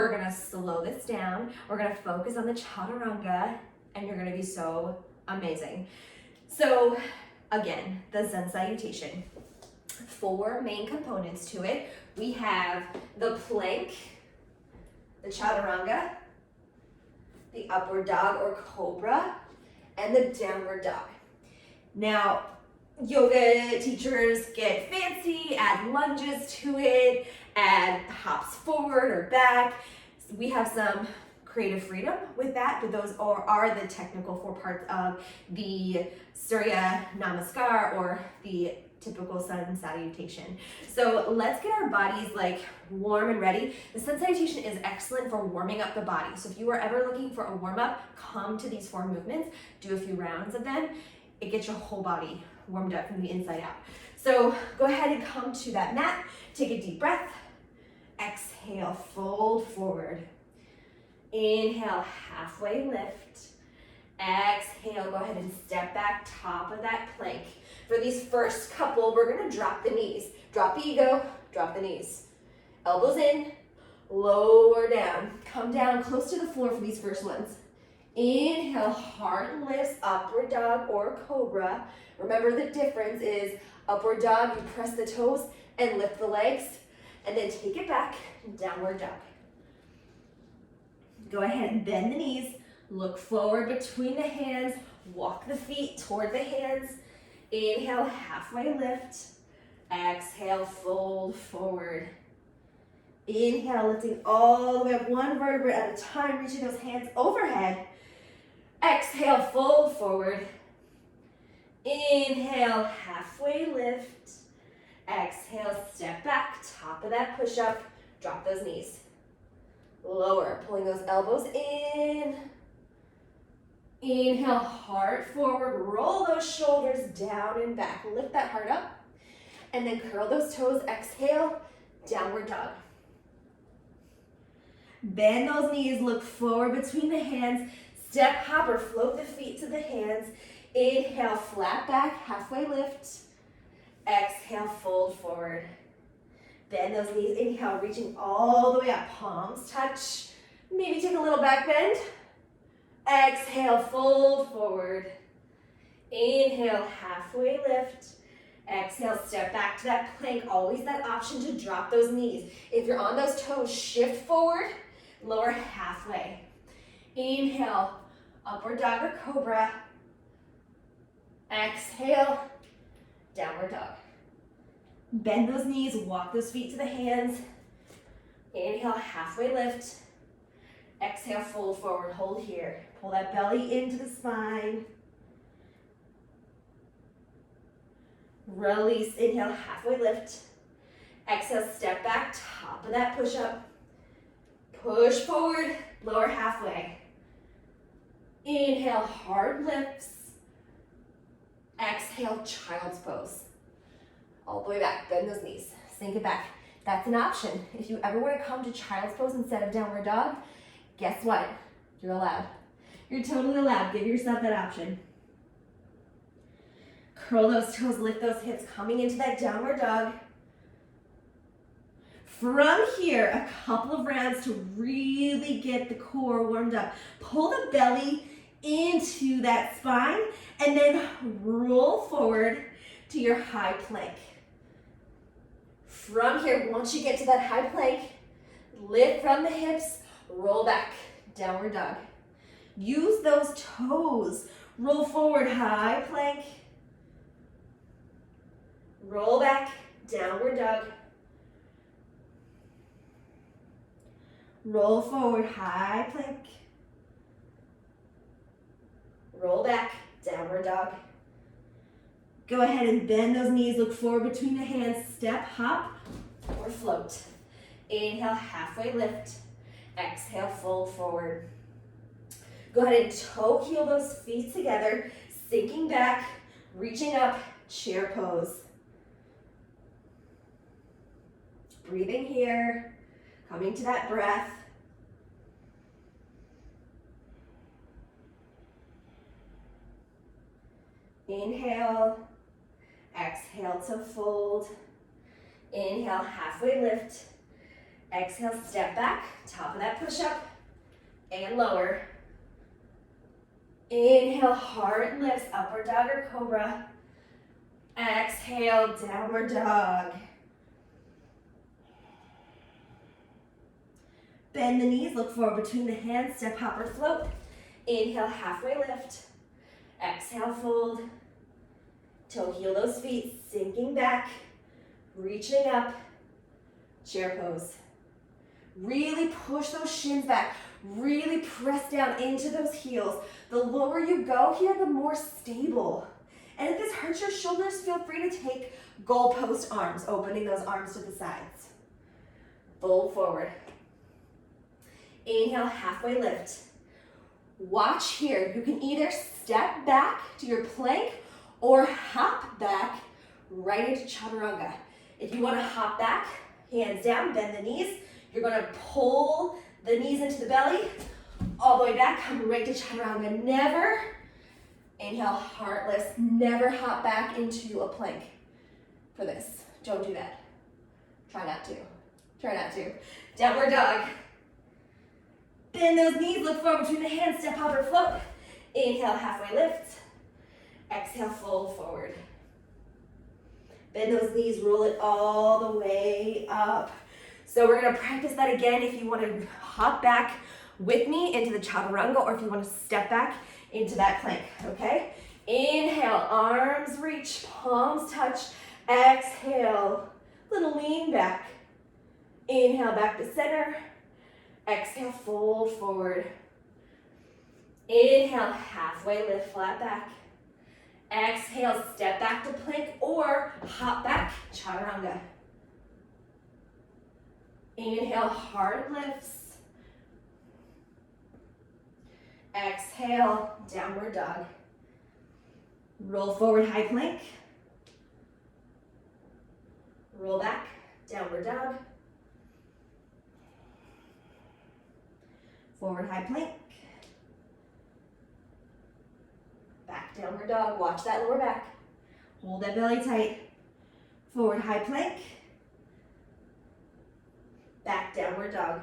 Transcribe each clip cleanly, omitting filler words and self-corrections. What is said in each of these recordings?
We're gonna slow this down. We're gonna focus on the chaturanga, and you're gonna be so amazing. So again, the Sun Salutation. 4 main components to it. We have the plank, the chaturanga, the upward dog or cobra, and the downward dog. Now, yoga teachers get fancy, add lunges to it, add hops forward or back. We have some creative freedom with that, but those are the technical 4 parts of the Surya Namaskar or the typical Sun Salutation. So let's get our bodies like warm and ready. The Sun Salutation is excellent for warming up the body. So if you are ever looking for a warm up, come to these 4 movements, do a few rounds of them. It gets your whole body warmed up from the inside out. So go ahead and come to that mat. Take a deep breath. Exhale, fold forward. Inhale, halfway lift. Exhale, go ahead and step back, top of that plank. For these first couple, we're gonna drop the knees. Drop the ego, drop the knees. Elbows in, lower down. Come down close to the floor for these first ones. Inhale, heart lifts, upward dog or cobra. Remember the difference is upward dog, you press the toes and lift the legs, and then take it back, downward dog. Go ahead and bend the knees, look forward between the hands, walk the feet toward the hands. Inhale, halfway lift. Exhale, fold forward. Inhale, lifting all the way up 1 vertebra at a time, reaching those hands overhead. Exhale, fold forward. Inhale, halfway lift. Exhale, step back, top of that push-up. Drop those knees. Lower, pulling those elbows in. Inhale, heart forward, roll those shoulders down and back. Lift that heart up, and then curl those toes. Exhale, downward dog. Bend those knees, look forward between the hands. Step, hop, or float the feet to the hands. Inhale, flat back, halfway lift. Exhale, fold forward. Bend those knees. Inhale, reaching all the way up. Palms touch. Maybe take a little back bend. Exhale, fold forward. Inhale, halfway lift. Exhale, step back to that plank. Always that option to drop those knees. If you're on those toes, shift forward, lower halfway. Inhale, upward dog or cobra. Exhale, downward dog. Bend those knees, walk those feet to the hands. Inhale, halfway lift. Exhale, fold forward, hold here. Pull that belly into the spine. Release, inhale, halfway lift. Exhale, step back, top of that push-up. Push forward, lower halfway. Inhale, hard lifts. Exhale, child's pose. All the way back, bend those knees, sink it back. That's an option. If you ever want to come to child's pose instead of downward dog, guess what? You're allowed. You're totally allowed. Give yourself that option. Curl those toes, lift those hips, coming into that downward dog. From here, a couple of rounds to really get the core warmed up. Pull the belly into that spine and then roll forward to your high plank. From here, once you get to that high plank, lift from the hips, roll back, downward dog. Use those toes. Roll forward, high plank. Roll back, downward dog. Roll forward, high plank. Roll back, downward dog. Go ahead and bend those knees, look forward between the hands, step, hop, or float. Inhale, halfway lift. Exhale, fold forward. Go ahead and toe heel those feet together, sinking back, reaching up, chair pose. Breathing here, coming to that breath. Inhale, exhale to fold. Inhale, halfway lift. Exhale, step back, top of that push-up, and lower. Inhale, heart lifts, upward dog or cobra. Exhale, downward dog. Bend the knees, look forward between the hands, step, hop, or float. Inhale, halfway lift. Exhale, fold. Toe heel those feet, sinking back, reaching up, chair pose. Really push those shins back. Really press down into those heels. The lower you go here, the more stable. And if this hurts your shoulders, feel free to take goalpost arms, opening those arms to the sides. Fold forward. Inhale, halfway lift. Watch here. You can either step back to your plank or hop back right into chaturanga. If you want to hop back, hands down, bend the knees. You're going to pull the knees into the belly, all the way back, come right to chaturanga. Never, inhale, heart lifts, never hop back into a plank for this. Don't do that. Try not to. Try not to. Downward dog. Bend those knees, look forward between the hands, step, hop, or float. Inhale, halfway lift. Exhale, fold forward. Bend those knees, roll it all the way up. So we're gonna practice that again if you wanna hop back with me into the chaturanga or if you wanna step back into that plank, okay? Inhale, arms reach, palms touch. Exhale, little lean back. Inhale, back to center. Exhale, fold forward. Inhale, halfway lift, flat back. Exhale, step back to plank or hop back, chaturanga. Inhale, heart lifts. Exhale, downward dog. Roll forward, high plank. Roll back, downward dog. Forward, high plank. Back, downward dog. Watch that lower back. Hold that belly tight. Forward, high plank. Back, downward dog.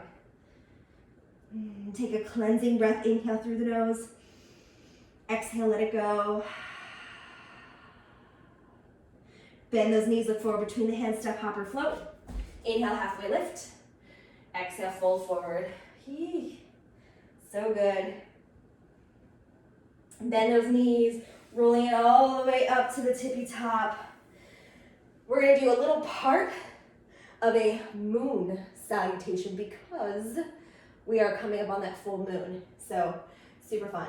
Take a cleansing breath. Inhale through the nose. Exhale, let it go. Bend those knees, look forward between the hands, step, hop, or float. Inhale, halfway lift. Exhale, fold forward. So good. Bend those knees, rolling it all the way up to the tippy top. We're gonna do a little part of a moon salutation because we are coming up on that full moon. So super fun.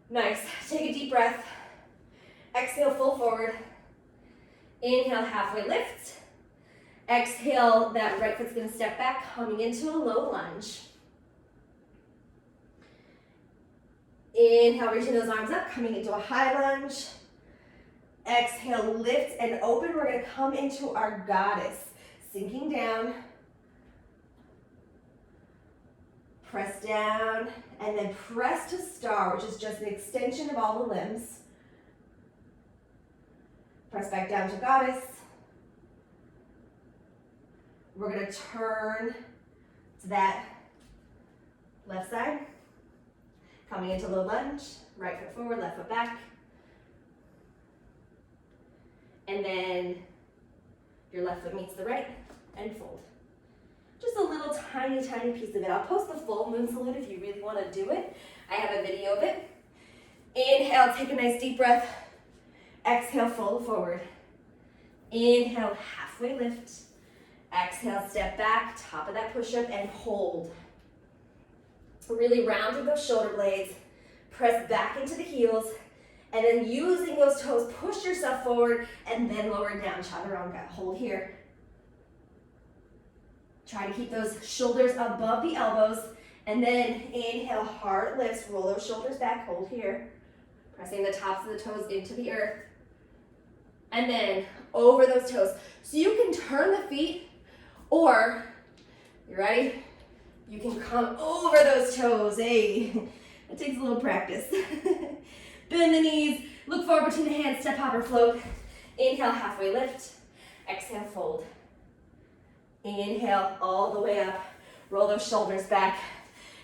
Nice. Take a deep breath. Exhale, full forward. Inhale, halfway lift. Exhale, that right foot's gonna step back, coming into a low lunge. Inhale, reaching those arms up, coming into a high lunge. Exhale, lift and open. We're gonna come into our goddess. Sinking down. Press down, and then press to star, which is just the extension of all the limbs. Press back down to goddess. We're gonna turn to that left side. Coming into low lunge, right foot forward, left foot back. And then your left foot meets the right and fold. Just a little tiny, tiny piece of it. I'll post the full moon salute if you really want to do it. I have a video of it. Inhale, take a nice deep breath. Exhale, fold forward. Inhale, halfway lift. Exhale, step back, top of that push-up, and hold. Really round through those shoulder blades. Press back into the heels. And then using those toes, push yourself forward and then lower down, chaturanga. Hold here. Try to keep those shoulders above the elbows. And then inhale, heart lifts, roll those shoulders back, hold here. Pressing the tops of the toes into the earth. And then over those toes. So you can turn the feet or, you ready? You can come over those toes. Hey, it takes a little practice. Bend the knees, look forward between the hands, step, hop, or float. Inhale, halfway lift. Exhale, fold. Inhale all the way up. Roll those shoulders back.